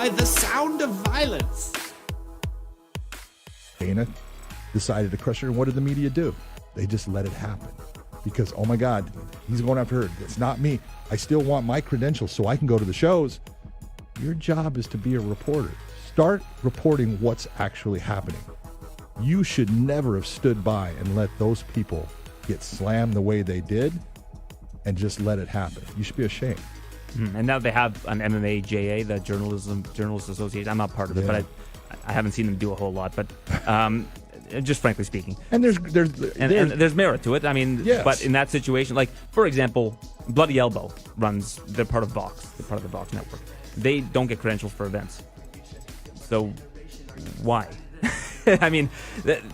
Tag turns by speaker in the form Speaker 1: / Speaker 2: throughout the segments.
Speaker 1: by the sound of violence.
Speaker 2: Dana decided to crush her, and what did the media do? They just let it happen. Because, oh my God, he's going after her. It's not me. I still want my credentials so I can go to the shows. Your job is to be a reporter. Start reporting what's actually happening. You should never have stood by and let those people get slammed the way they did and just let it happen. You should be ashamed.
Speaker 3: And now they have an MMA JA, the Journalists Association. I'm not part of it, but I haven't seen them do a whole lot. But just frankly speaking,
Speaker 2: and there's
Speaker 3: merit to it. I mean,
Speaker 2: yes.
Speaker 3: But in that situation, like for example, Bloody Elbow runs. They're part of Vox. They're part of the Vox network. They don't get credentials for events. So why? I mean,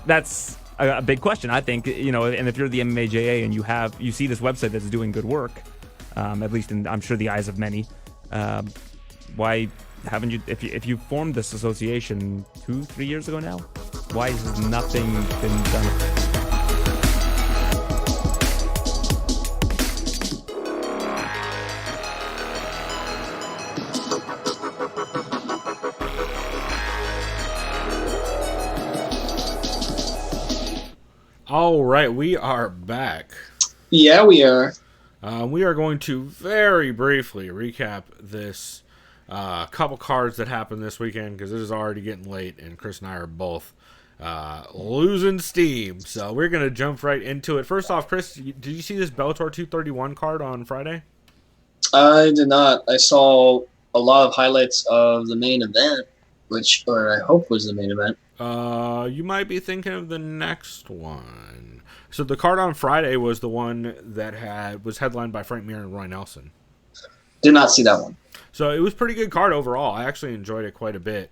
Speaker 3: that's a big question. I think, and if you're the MMAJA and you see this website that's doing good work, at least in, I'm sure, the eyes of many, why haven't you, if you formed this association 2-3 years ago now, why has nothing been done?
Speaker 4: All right, we are back.
Speaker 5: Yeah, we are.
Speaker 4: We are going to very briefly recap this couple cards that happened this weekend because it is already getting late, and Chris and I are both losing steam. So we're going to jump right into it. First off, Chris, did you see this Bellator 231 card on Friday?
Speaker 5: I did not. I saw a lot of highlights of the main event, or I hope was the main event.
Speaker 4: You might be thinking of the next one. So the card on Friday was the one that was headlined by Frank Mir and Roy Nelson.
Speaker 5: Did not see that one.
Speaker 4: So it was a pretty good card overall. I actually enjoyed it quite a bit.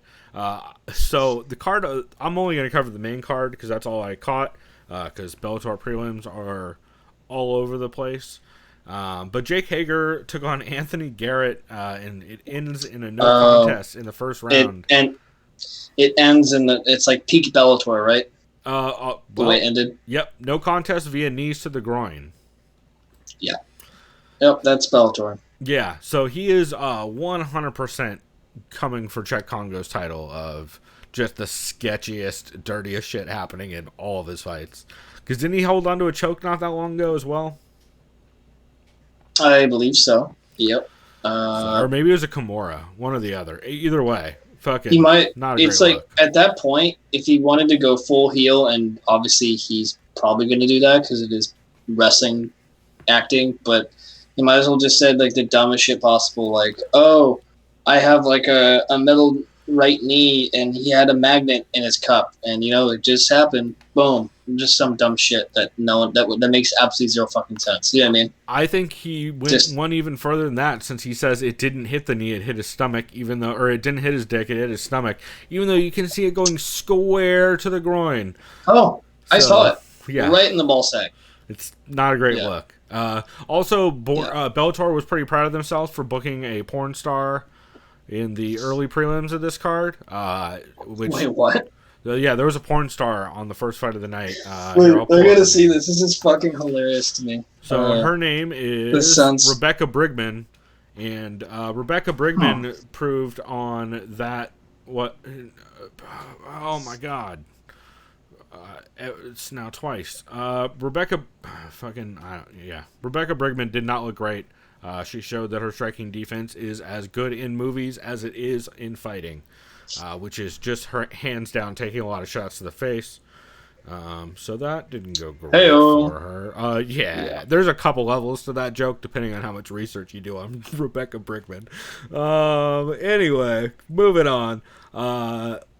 Speaker 4: So the card, I'm only going to cover the main card because that's all I caught, because Bellator prelims are all over the place. But Jake Hager took on Anthony Garrett, and it ends in a no contest in the first round.
Speaker 5: It ends it's like peak Bellator, right? The way it ended?
Speaker 4: Yep, no contest via knees to the groin.
Speaker 5: Yeah. Yep, that's Bellator.
Speaker 4: Yeah, so he is 100% coming for Czech Congo's title of just the sketchiest, dirtiest shit happening in all of his fights. Because didn't he hold on to a choke not that long ago as well?
Speaker 5: I believe so. Yep.
Speaker 4: Or maybe it was a Kimura. One or the other. Either way. Fucking
Speaker 5: he might.
Speaker 4: Not a
Speaker 5: it's
Speaker 4: great
Speaker 5: like
Speaker 4: look.
Speaker 5: At that point, if he wanted to go full heel, and obviously he's probably going to do that because it is wrestling acting, but he might as well just said like the dumbest shit possible, like, "Oh, I have like a metal right knee, and he had a magnet in his cup, and it just happened. Boom, just some dumb shit that that makes absolutely zero fucking sense." You know what I mean?
Speaker 4: I think he went one even further than that, since he says it didn't hit the knee, it hit his stomach, or it didn't hit his dick, it hit his stomach, even though you can see it going square to the groin.
Speaker 5: Oh, I saw it.
Speaker 4: Yeah.
Speaker 5: Right in the ball sack.
Speaker 4: It's not a great look. Also, Bellator was pretty proud of themselves for booking a porn star in the early prelims of this card.
Speaker 5: Wait, what?
Speaker 4: Yeah, there was a porn star on the first fight of the night.
Speaker 5: Wait, I gotta see this. This is fucking hilarious to me.
Speaker 4: So her name is Rebecca Brigman, and Rebecca Brigman proved on that oh my god. It's now twice. Rebecca Brigman did not look great. She showed that her striking defense is as good in movies as it is in fighting, which is just her hands down taking a lot of shots to the face. So that didn't go great for her. Yeah, there's a couple levels to that joke depending on how much research you do on Rebecca Brigman. Anyway, moving on.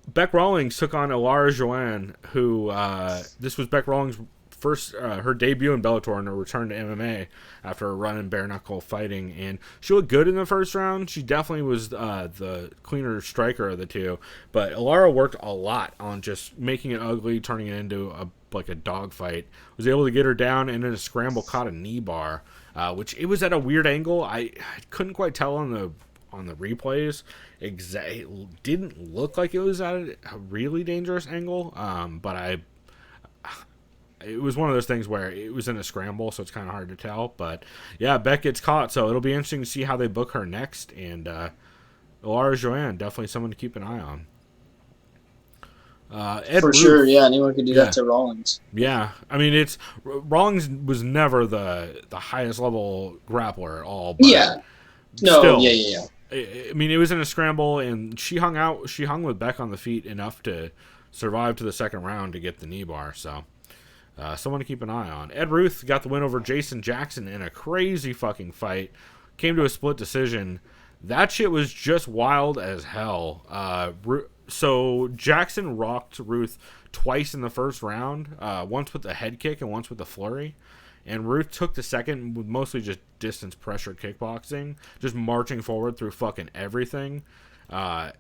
Speaker 4: Beck Rawlings took on Ilara Joanne, who this was Beck Rawlings' first her debut in Bellator and her return to MMA after a run in bare knuckle fighting, and she looked good in the first round. She definitely was the cleaner striker of the two, but Ilara worked a lot on just making it ugly, turning it into a dog fight. Was able to get her down, and in a scramble caught a knee bar, which it was at a weird angle. I couldn't quite tell on the replays. It didn't look like it was at a really dangerous angle, but it was one of those things where it was in a scramble, so it's kind of hard to tell. But yeah, Beck gets caught, so it'll be interesting to see how they book her next. And Lara Joanne, definitely someone to keep an eye on. Ed
Speaker 5: For
Speaker 4: Ruth,
Speaker 5: sure, yeah. Anyone could do
Speaker 4: Yeah.
Speaker 5: that to Rollins.
Speaker 4: Yeah, I mean, Rawlings was never the highest level grappler at all. But
Speaker 5: Yeah. No,
Speaker 4: still,
Speaker 5: yeah.
Speaker 4: I mean, it was in a scramble, and she hung with Beck on the feet enough to survive to the second round to get the knee bar. So, someone to keep an eye on. Ed Ruth got the win over Jason Jackson in a crazy fucking fight. Came to a split decision. That shit was just wild as hell. So Jackson rocked Ruth twice in the first round, once with the head kick and once with the flurry. And Ruth took the second with mostly just distance pressure kickboxing, just marching forward through fucking everything. And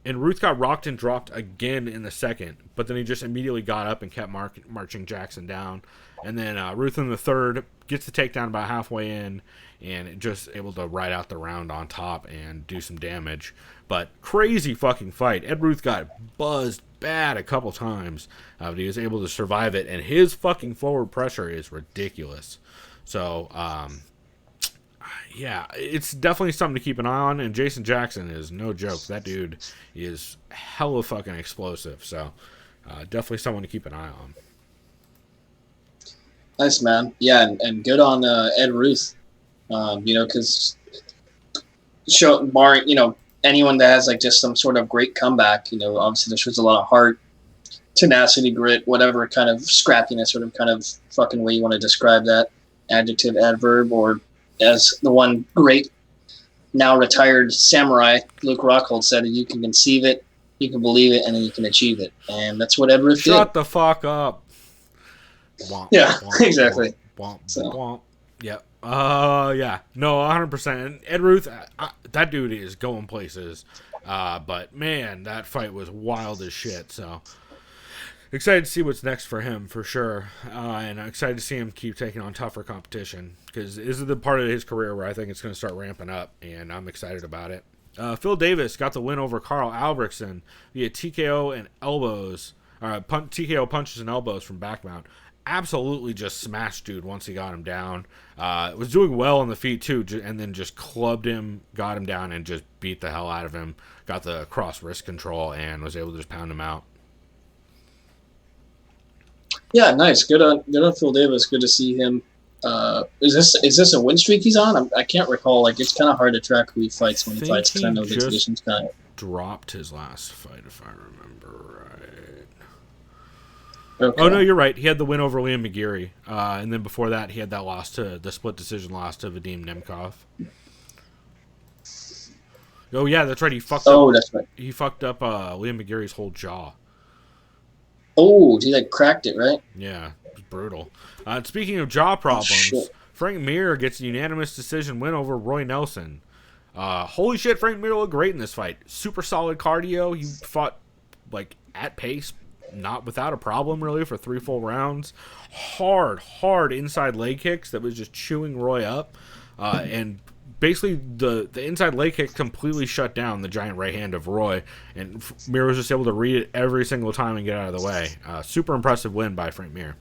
Speaker 4: Ruth got rocked and dropped again in the second, but then he just immediately got up and kept marching Jackson down. And then Ruth in the third gets the takedown about halfway in and just able to ride out the round on top and do some damage. But crazy fucking fight. Ed Ruth got buzzed bad a couple times, but he was able to survive it, and his fucking forward pressure is ridiculous. So, yeah, it's definitely something to keep an eye on, and Jason Jackson is no joke. That dude is hella fucking explosive, so definitely someone to keep an eye on.
Speaker 5: Nice, man. Yeah, and good on Ed Ruth. Because barring, anyone that has like just some sort of great comeback, obviously this shows a lot of heart, tenacity, grit, whatever kind of scrappiness, sort of kind of fucking way you want to describe that, adjective, adverb, or as the one great now retired samurai Luke Rockhold said, you can conceive it, you can believe it, and then you can achieve it. And that's what Ed Ruth did.
Speaker 4: Shut the fuck up. Womp,
Speaker 5: Yeah,
Speaker 4: womp,
Speaker 5: exactly.
Speaker 4: Womp,
Speaker 5: So.
Speaker 4: womp. Yep. Yeah. No, 100%. And Ed Ruth, that dude is going places. But man, that fight was wild as shit. So excited to see what's next for him for sure. And I'm excited to see him keep taking on tougher competition, because this is the part of his career where I think it's going to start ramping up, and I'm excited about it. Phil Davis got the win over Carl Albrechtsen via TKO and elbows, TKO punches and elbows from back mount. Absolutely just smashed dude once he got him down. Was doing well on the feet too, and then just clubbed him, got him down, and just beat the hell out of him. Got the cross wrist control and was able to just pound him out.
Speaker 5: Yeah, nice. Good on Phil Davis. Good to see him. Is this a win streak he's on? I can't recall. Like, it's kind of hard to track who he fights when he fights, because I know the division's kind of
Speaker 4: dropped his last fight, if I remember right.
Speaker 5: okay.
Speaker 4: Oh no, you're right. He had the win over Liam McGeary, and then before that, he had that the split decision loss to Vadim Nemkov. Oh yeah, that's right. He fucked up.
Speaker 5: Oh, that's right.
Speaker 4: He fucked up Liam McGeary's whole jaw.
Speaker 5: Oh, he like cracked it, right?
Speaker 4: Yeah, it was brutal. Speaking of jaw problems,
Speaker 5: shit.
Speaker 4: Frank Mir gets a unanimous decision win over Roy Nelson. Holy shit, Frank Mir looked great in this fight. Super solid cardio. He fought like at pace, not without a problem really, for 3 full rounds. Hard inside leg kicks that was just chewing Roy up, and basically the inside leg kick completely shut down the giant right hand of Roy, and Mir was just able to read it every single time and get out of the way. Super impressive win by Frank Mir.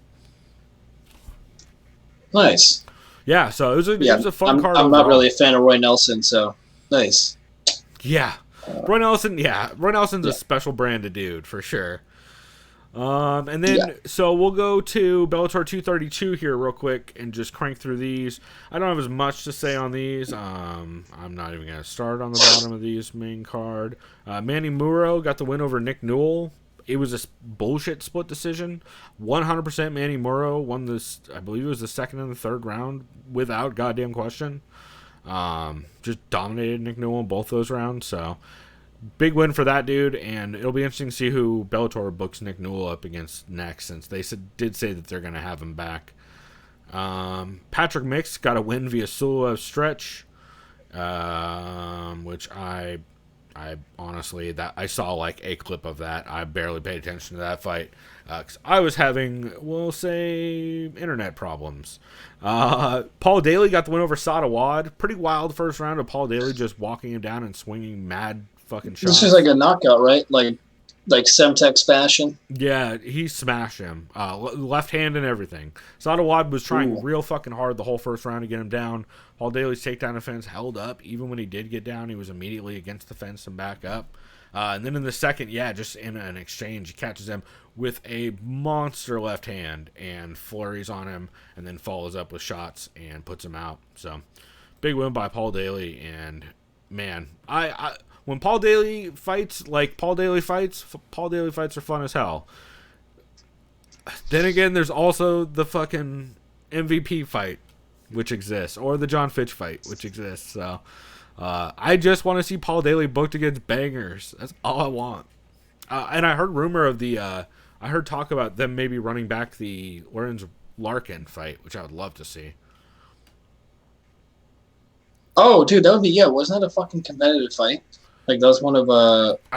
Speaker 5: Nice.
Speaker 4: Yeah, so it was a fun card.
Speaker 5: I'm not
Speaker 4: overall.
Speaker 5: really a fan of Roy Nelson, so nice.
Speaker 4: Yeah, Roy Nelson. Yeah, Roy Nelson's a special brand of dude for sure. And then so we'll go to Bellator 232 here real quick and just crank through these. I don't have as much to say on these. I'm not even gonna start on the bottom of these main card. Manny Muro got the win over Nick Newell. It was a bullshit split decision. 100% Manny Muro won this. I believe it was the second and the third round without goddamn question. Just dominated Nick Newell in both those rounds. So big win for that dude, and it'll be interesting to see who Bellator books Nick Newell up against next, since they did say that they're going to have him back. Patrick Mix got a win via Sulaev stretch, which I honestly, that I saw like a clip of that. I barely paid attention to that fight because I was having, we'll say, internet problems. Paul Daly got the win over Sada Wad. Pretty wild first round of Paul Daly just walking him down and swinging mad fucking shots.
Speaker 5: This is like a knockout, right? Like like Semtex fashion.
Speaker 4: Yeah, he smashed him. Left hand and everything. Sadawad was trying real fucking hard the whole first round to get him down. Paul Daly's takedown defense held up. Even when he did get down, he was immediately against the fence and back up. And then in the second, just in an exchange, he catches him with a monster left hand and flurries on him and then follows up with shots and puts him out. So, big win by Paul Daly. And, man, when Paul Daly fights like Paul Daly fights are fun as hell. Then again, there's also the fucking MVP fight, which exists, or the John Fitch fight, which exists. So, I just want to see Paul Daly booked against bangers. That's all I want. And I heard rumor of I heard talk about them maybe running back the Lorenz Larkin fight, which I would love to see.
Speaker 5: Oh, dude, that would be, wasn't that a fucking competitive fight? Like, that was one of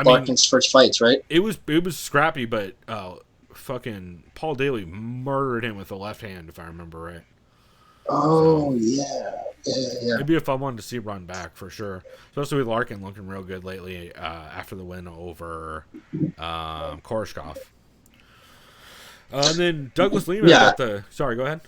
Speaker 5: Larkin's first fights, right?
Speaker 4: It was scrappy, but fucking Paul Daly murdered him with the left hand, if I remember right.
Speaker 5: Oh, yeah.
Speaker 4: It'd be a fun one to see run back for sure, especially with Larkin looking real good lately after the win over Koreshkov. And then Douglas Lima got sorry, go ahead.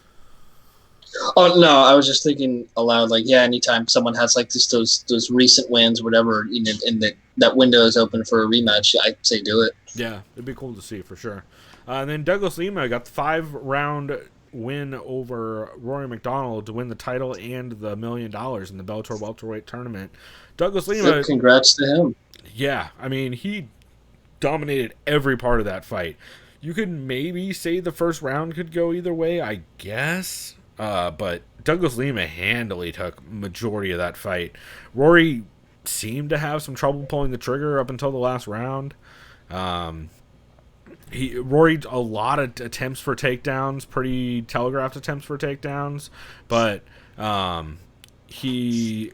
Speaker 5: Oh, no, I was just thinking aloud, like, anytime someone has, like, just those recent wins, whatever, and that window is open for a rematch, I'd say do it.
Speaker 4: Yeah, it'd be cool to see for sure. And then Douglas Lima got the 5-round win over Rory MacDonald to win the title and the $1 million in the Bellator welterweight tournament. Douglas Lima,
Speaker 5: congrats to him.
Speaker 4: Yeah, I mean, he dominated every part of that fight. You could maybe say the first round could go either way, I guess. But Douglas Lima handily took majority of that fight. Rory seemed to have some trouble pulling the trigger up until the last round. Rory, a lot of attempts for takedowns, pretty telegraphed attempts for takedowns, but oh my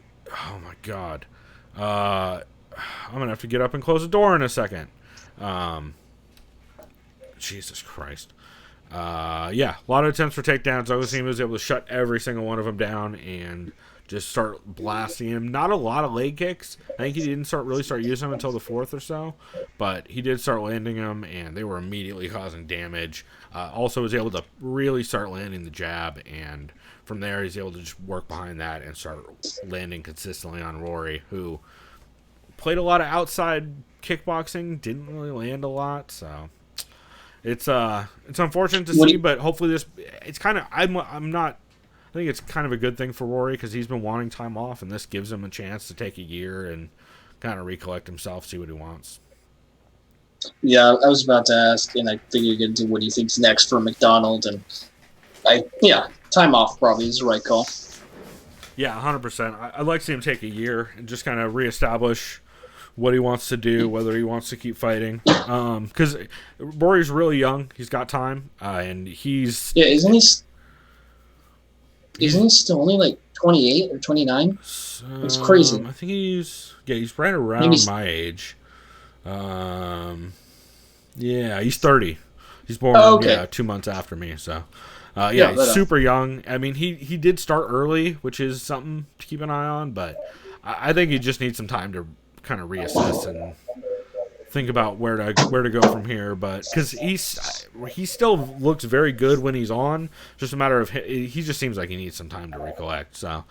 Speaker 4: god, I'm gonna have to get up and close the door in a second. Jesus Christ. A lot of attempts for takedowns. Douglas Lima was able to shut every single one of them down and just start blasting him. Not a lot of leg kicks. I think he didn't really start using them until the fourth or so, but he did start landing them, and they were immediately causing damage. Also was able to really start landing the jab, and from there he's able to just work behind that and start landing consistently on Rory, who played a lot of outside kickboxing, didn't really land a lot, so it's unfortunate to see, but hopefully it's kind of I think it's kind of a good thing for Rory because he's been wanting time off, and this gives him a chance to take a year and kind of recollect himself, see what he wants.
Speaker 5: Yeah, I was about to ask, and I think you're going to do what he thinks next for MacDonald, and time off probably is the right call.
Speaker 4: Yeah, 100%. I'd like to see him take a year and just kind of reestablish what he wants to do, whether he wants to keep fighting. Because Rory's really young. He's got time, and he's...
Speaker 5: Yeah, isn't he still only like 28 or 29? It's crazy.
Speaker 4: I think he's right around my age. He's 30. He's born 2 months after me, so he's super young. I mean, he did start early, which is something to keep an eye on, but I think he just needs some time to kind of reassess and think about where to go from here, but because he still looks very good when he's on. Just a matter of he just seems like he needs some time to recollect. So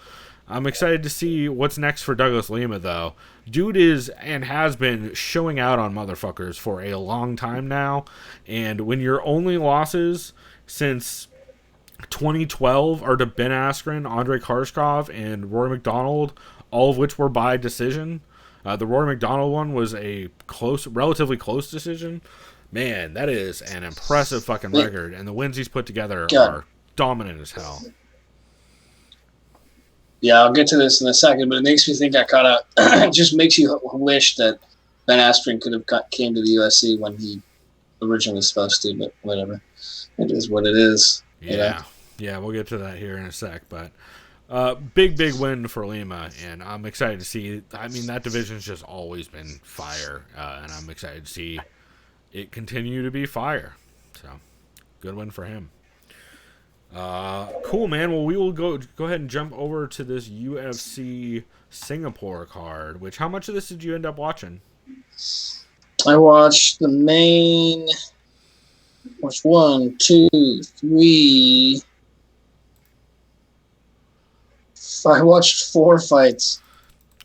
Speaker 4: I'm excited to see what's next for Douglas Lima, though. Dude is and has been showing out on motherfuckers for a long time now, and when your only losses since 2012 are to Ben Askren, Andrei Koreshkov, and Rory MacDonald, all of which were by decision. The Rory MacDonald one was a relatively close decision. Man, that is an impressive fucking record, and the wins he's put together are dominant as hell.
Speaker 5: Yeah, I'll get to this in a second, but it makes me think it just makes you wish that Ben Askren could have came to the UFC when he originally was supposed to, but whatever. It is what it is.
Speaker 4: Yeah, we'll get to that here in a sec, but big win for Lima, and I'm excited to see. I mean, that division's just always been fire, and I'm excited to see it continue to be fire. So, good win for him. Cool, man. Well, we will go ahead and jump over to this UFC Singapore card. How much of this did you end up watching?
Speaker 5: I watched the main. Watched 1, 2, 3. I watched 4 fights.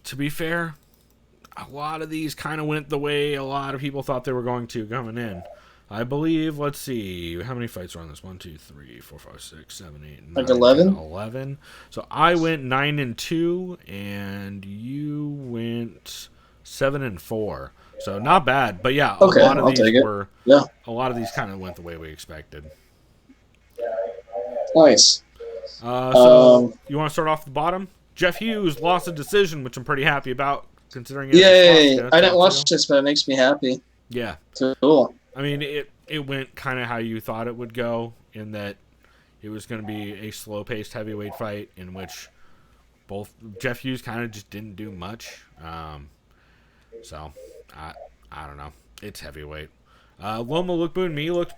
Speaker 4: To be fair, a lot of these kind of went the way a lot of people thought they were going to coming in. I believe, let's see, how many fights are on this? 1, 2, 3, 4, 5, 6, 7, 8, 9,
Speaker 5: Like 11?
Speaker 4: 10, 11. So I went 9-2, and you went 7-4. So not bad, but yeah,
Speaker 5: Okay,
Speaker 4: a lot of
Speaker 5: I'll
Speaker 4: these
Speaker 5: take it.
Speaker 4: were.
Speaker 5: Yeah.
Speaker 4: A lot of these kind of went the way we expected.
Speaker 5: Nice.
Speaker 4: So you want to start off the bottom? Jeff Hughes lost a decision, which I'm pretty happy about, considering.
Speaker 5: Yay! I didn't watch this, but it makes me happy.
Speaker 4: Yeah.
Speaker 5: Cool.
Speaker 4: I mean, it went kind of how you thought it would go, in that it was going to be a slow-paced heavyweight fight in which both Jeff Hughes kind of just didn't do much. So I don't know. It's heavyweight. Loma Lookboonmee looked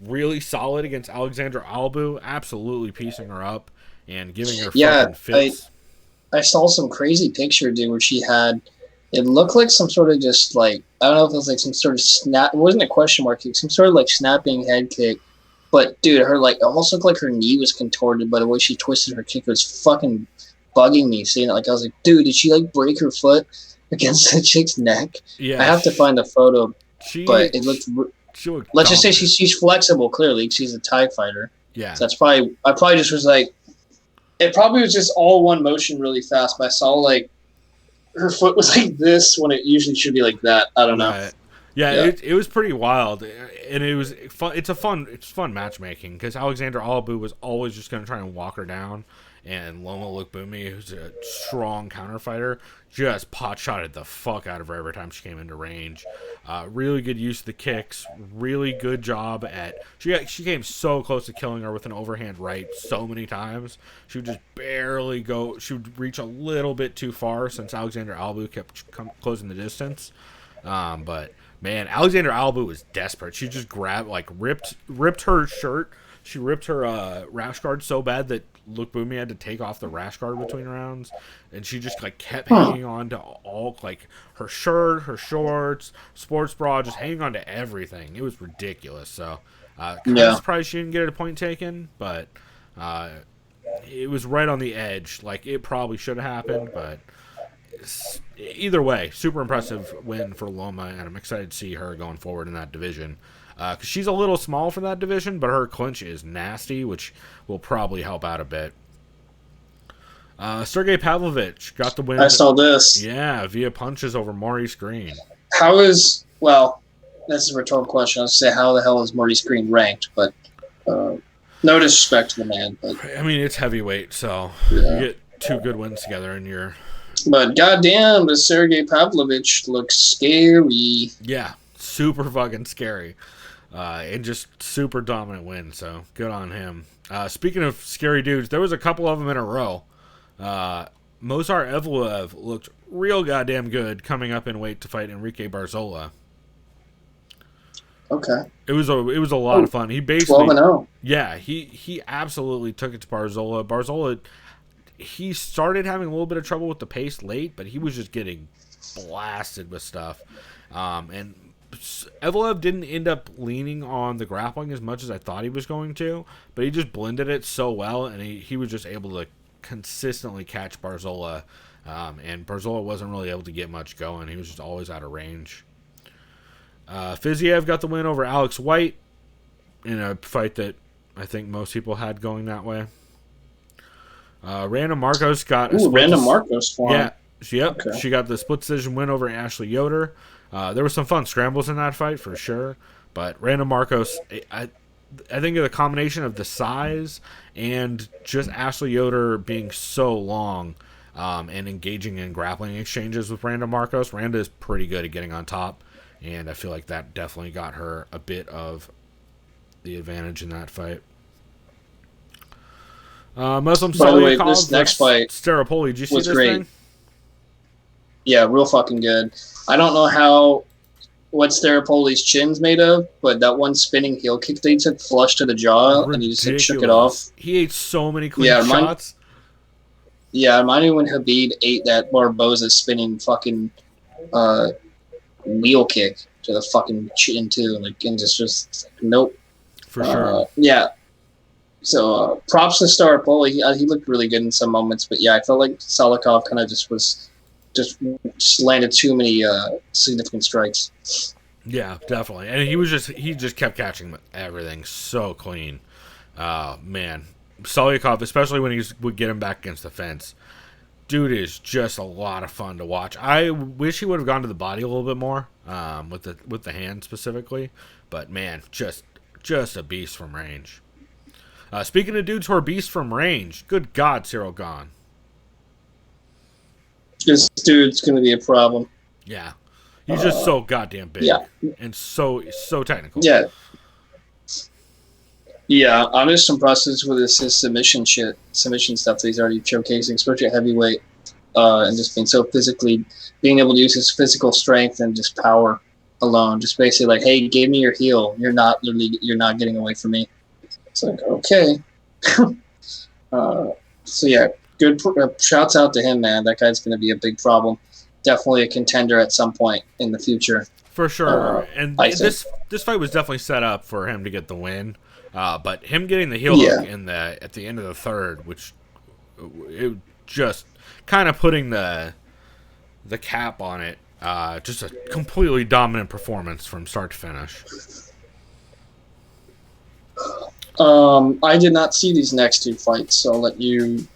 Speaker 4: really solid against Alexandra Albu, absolutely piecing her up and giving her fucking fits.
Speaker 5: I saw some crazy picture, dude, where she had. It looked like some sort of just like, I don't know if it was like some sort of snap. It wasn't a question mark kick, some sort of like snapping head kick. But dude, her like it almost looked like her knee was contorted by the way she twisted her kick. It was fucking bugging me seeing it. Like I was like, dude, did she like break her foot against the chick's neck?
Speaker 4: Yeah,
Speaker 5: I have to find a photo, but it looked. Let's just say she's flexible. Clearly, she's a Thai fighter.
Speaker 4: Yeah,
Speaker 5: so that's probably. I probably just was like, it probably was just all one motion really fast. But I saw like her foot was like this when it usually should be like that. I don't know.
Speaker 4: Right. Yeah, it was pretty wild, and it was fun. It's fun matchmaking because Alexander Albu was always just going to try and walk her down, and Loma Lookboonmee, who's a strong counter fighter, just pot-shotted the fuck out of her every time she came into range. Really good use of the kicks. Really good job at... She came so close to killing her with an overhand right so many times. She would just barely go... She would reach a little bit too far since Alexander Albu kept closing the distance. But, man, Alexander Albu was desperate. She just grabbed... ripped her shirt. She ripped her rash guard so bad that Lookboonmee had to take off the rash guard between rounds, and she just kept hanging on to all her shirt, her shorts, sports bra, just hanging on to everything. It was ridiculous. So kind of surprised she didn't get a point taken, but it was right on the edge. It probably should have happened, but either way, super impressive win for Loma, and I'm excited to see her going forward in that division. Because she's a little small for that division, but her clinch is nasty, which will probably help out a bit. Sergey Pavlovich got the win.
Speaker 5: I saw this.
Speaker 4: Yeah, via punches over Maurice Green.
Speaker 5: This is a rhetorical question. I was going to say, how the hell is Maurice Green ranked? But no disrespect to the man. But
Speaker 4: I mean, it's heavyweight, so you get two good wins together and you're...
Speaker 5: But goddamn, does Sergey Pavlovich look scary.
Speaker 4: Yeah, super fucking scary. And just super dominant win, so good on him. Speaking of scary dudes, there was a couple of them in a row. Mozart Evloev looked real goddamn good coming up in weight to fight Enrique Barzola.
Speaker 5: Okay.
Speaker 4: It was a lot of fun. He basically
Speaker 5: 12-0.
Speaker 4: Yeah, he absolutely took it to Barzola. Barzola, he started having a little bit of trouble with the pace late, but he was just getting blasted with stuff. And Evloev didn't end up leaning on the grappling as much as I thought he was going to, but he just blended it so well, and he was just able to consistently catch Barzola, and Barzola wasn't really able to get much going. He was just always out of range. Fiziev got the win over Alex White in a fight that I think most people had going that way. Randa Marcos got
Speaker 5: Randa Marcos form.
Speaker 4: Yeah,
Speaker 5: Okay.
Speaker 4: She got the split decision win over Ashley Yoder. There were some fun scrambles in that fight for sure, but Randa Marcos, I think of the combination of the size and just Ashley Yoder being so long and engaging in grappling exchanges with Randa Marcos. Randa is pretty good at getting on top, and I feel like that definitely got her a bit of the advantage in that fight. Muslim
Speaker 5: By the way,
Speaker 4: Saliakov
Speaker 5: this next fight
Speaker 4: Staropoli. Did you see
Speaker 5: was
Speaker 4: this
Speaker 5: great.
Speaker 4: thing?
Speaker 5: Yeah, real fucking good. I don't know what Staropoli's chin's made of, but that one spinning heel kick they took flush to the jaw, and he just shook it off.
Speaker 4: He ate so many clean shots.
Speaker 5: Yeah, it reminded me when Habib ate that Barboza spinning fucking wheel kick. to the fucking chin too, like, and just like, nope.
Speaker 4: For sure.
Speaker 5: Yeah. So props to Starpole. He looked really good in some moments, but yeah, I felt like Salikov kind of just landed too many significant strikes.
Speaker 4: Yeah, definitely. And he just kept catching everything so clean. Man, Salikov, especially when he would get him back against the fence, dude is just a lot of fun to watch. I wish he would have gone to the body a little bit more, with the hand specifically. But man, just a beast from range. Speaking of dudes who are beasts from range, good God, Cyril Gahn.
Speaker 5: This dude's gonna be a problem.
Speaker 4: Yeah, he's just so goddamn big.
Speaker 5: Yeah.
Speaker 4: And so technical.
Speaker 5: Yeah. Yeah, I'm just impressed with his submission stuff that he's already showcasing, especially at heavyweight, and just being able to use his physical strength and just power alone. Just basically like, hey, give me your heel. You're not getting away from me. It's like, okay. So yeah, good. Shouts out to him, man. That guy's going to be a big problem. Definitely a contender at some point in the future.
Speaker 4: For sure. And this fight was definitely set up for him to get the win. But him getting the heel hook at the end of the third, which it just kind of putting the cap on it. Just a completely dominant performance from start to finish.
Speaker 5: I did not see these next two fights, so I'll let you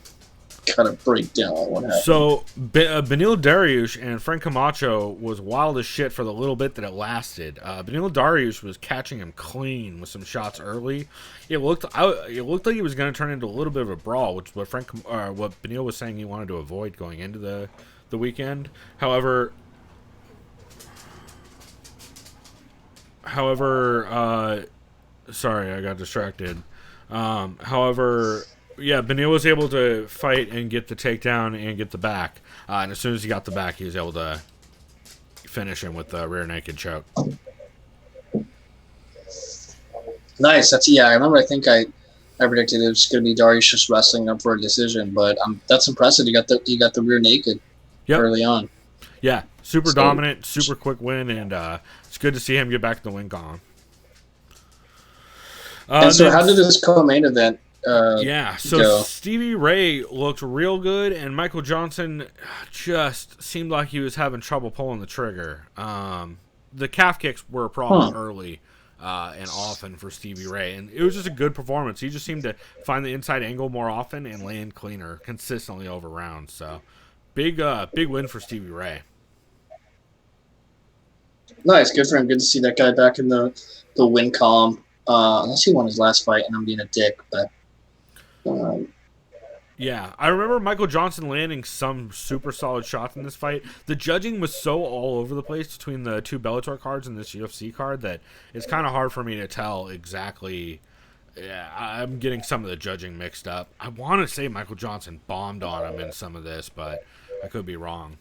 Speaker 5: kind of break down what happened.
Speaker 4: So, Beneil Dariush and Frank Camacho was wild as shit for the little bit that it lasted. Beneil Dariush was catching him clean with some shots early. It looked like he was going to turn into a little bit of a brawl, which is what what Beneil was saying he wanted to avoid going into the weekend. However, sorry, I got distracted. Yeah, Beneil was able to fight and get the takedown and get the back. And as soon as he got the back, he was able to finish him with the rear naked choke.
Speaker 5: Nice. I remember. I think I predicted it was going to be Dariush just wrestling up for a decision, but that's impressive. He got the rear naked early on.
Speaker 4: Yeah, super dominant, super quick win, and it's good to see him get back to the win column.
Speaker 5: And so, how did this co-main event?
Speaker 4: So Stevie Ray looked real good, and Michael Johnson just seemed like he was having trouble pulling the trigger. The calf kicks were a problem early and often for Stevie Ray, and it was just a good performance. He just seemed to find the inside angle more often and land cleaner consistently over rounds. So big win for Stevie Ray.
Speaker 5: Nice, good for him. Good to see that guy back in the win column. Unless he won his last fight, and I'm being a dick, but.
Speaker 4: Yeah, I remember Michael Johnson landing some super solid shots in this fight. The judging was so all over the place between the two Bellator cards and this UFC card that it's kind of hard for me to tell exactly. Yeah, I'm getting some of the judging mixed up. I want to say Michael Johnson bombed on him in some of this, but I could be wrong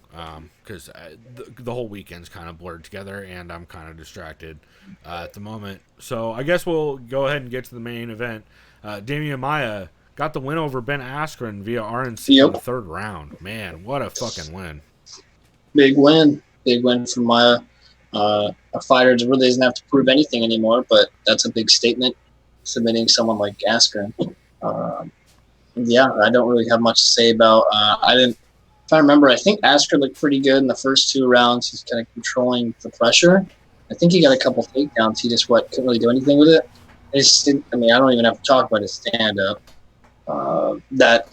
Speaker 4: because the whole weekend's kind of blurred together and I'm kind of distracted at the moment. So I guess we'll go ahead and get to the main event. Damien Maia got the win over Ben Askren via RNC in the third round. Man, what a fucking win.
Speaker 5: Big win for Maia. A fighter really doesn't have to prove anything anymore, but that's a big statement, submitting someone like Askren. I don't really have much to say about if I remember, I think Askren looked pretty good in the first two rounds. He's kind of controlling the pressure. I think he got a couple takedowns. He just couldn't really do anything with it. I don't even have to talk about his stand-up. That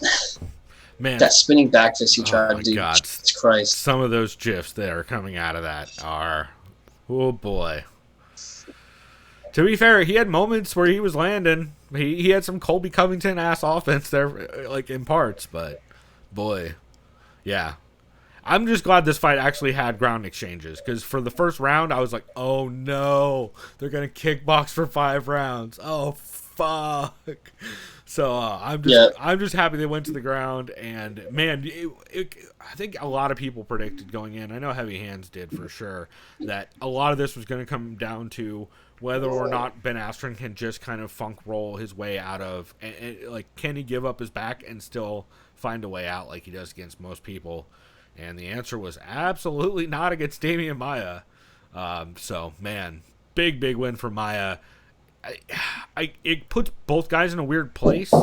Speaker 5: spinning back fist he tried to do.
Speaker 4: God.
Speaker 5: Jesus Christ.
Speaker 4: Some of those GIFs that are coming out of that are, oh boy. To be fair, he had moments where he was landing. He had some Colby Covington-ass offense there, like in parts, but boy, yeah. I'm just glad this fight actually had ground exchanges, because for the first round, I was like, oh no, they're going to kickbox for 5 rounds. Oh, fuck. So I'm just happy they went to the ground, and man, I think a lot of people predicted going in. I know Heavy Hands did for sure that a lot of this was going to come down to whether or not Ben Askren can just kind of funk roll his way out of, like, can he give up his back and still find a way out like he does against most people? And the answer was absolutely not against Damien Maia. So, man, big win for Maia. It puts both guys in a weird place.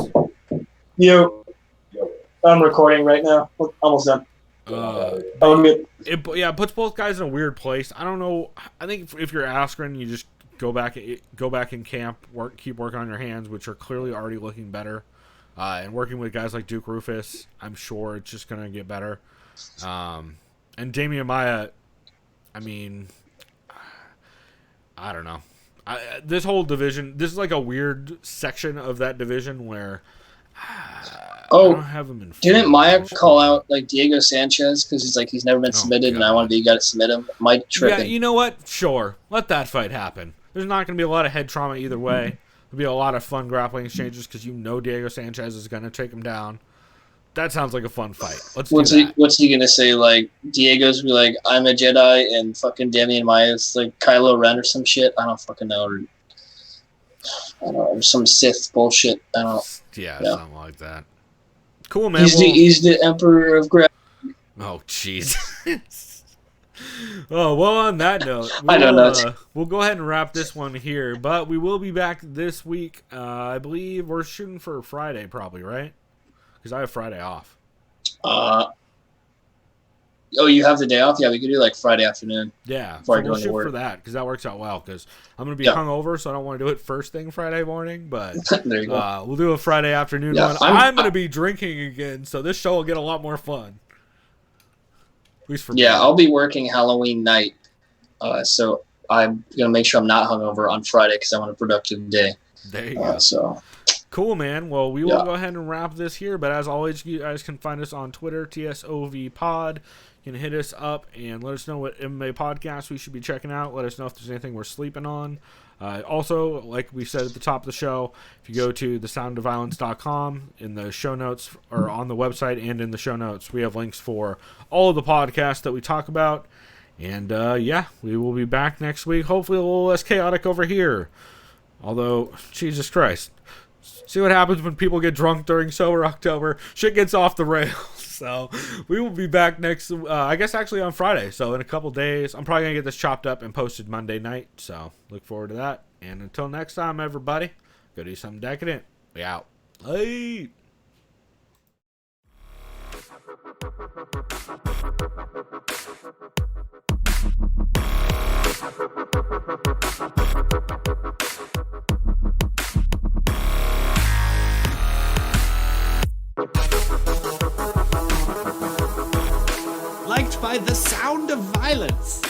Speaker 6: I'm recording right now. Almost done.
Speaker 4: It puts both guys in a weird place. I don't know. I think if you're Askren, you just go back in camp, keep working on your hands, which are clearly already looking better, and working with guys like Duke Rufus. I'm sure it's just gonna get better. And Damien Maia, I mean, I don't know. This whole division, this is like a weird section of that division where I don't have him in.
Speaker 5: Didn't Maia call out like Diego Sanchez because he's never been submitted, and I want to be the guy to submit him? Am I tripping?
Speaker 4: Yeah, you know what? Sure, let that fight happen. There's not going to be a lot of head trauma either way. There'll be a lot of fun grappling exchanges because Diego Sanchez is going to take him down. That sounds like a fun fight.
Speaker 5: What's he gonna say? Like Diego's be like, "I'm a Jedi," and fucking Damien Maia's like Kylo Ren or some shit. I don't fucking know. Or, I don't know, some Sith bullshit. I don't.
Speaker 4: Yeah, something like that. Cool, man.
Speaker 5: He's the Emperor of Gravity.
Speaker 4: Oh, jeez. Oh, well, on that note,
Speaker 5: I don't know.
Speaker 4: We'll go ahead and wrap this one here, but we will be back this week. I believe we're shooting for Friday, probably, right? Because I have Friday off.
Speaker 5: You have the day off? Yeah, we could do like Friday afternoon.
Speaker 4: Yeah, so we'll shoot for that because that works out well. Because I'm going to be hungover, so I don't want to do it first thing Friday morning. But
Speaker 5: there you go.
Speaker 4: We'll do a Friday afternoon one. I'm going to be drinking again, so this show will get a lot more fun. At least for me.
Speaker 5: I'll be working Halloween night, so I'm going to make sure I'm not hungover on Friday because I want a productive day.
Speaker 4: There you go.
Speaker 5: So.
Speaker 4: Cool, man. Well, we will go ahead and wrap this here. But as always, you guys can find us on Twitter, TSOVPod. You can hit us up and let us know what MMA podcasts we should be checking out. Let us know if there's anything we're sleeping on. Also, like we said at the top of the show, if you go to thesoundofviolence.com, in the show notes, or on the website and in the show notes, we have links for all of the podcasts that we talk about. And, we will be back next week. Hopefully a little less chaotic over here. Although, Jesus Christ. See what happens when people get drunk during Sober October. Shit gets off the rails. So we will be back next, I guess actually on Friday. So in a couple days, I'm probably going to get this chopped up and posted Monday night. So look forward to that. And until next time, everybody, go do something decadent. We out. Hey.
Speaker 1: Liked by the sound of violence.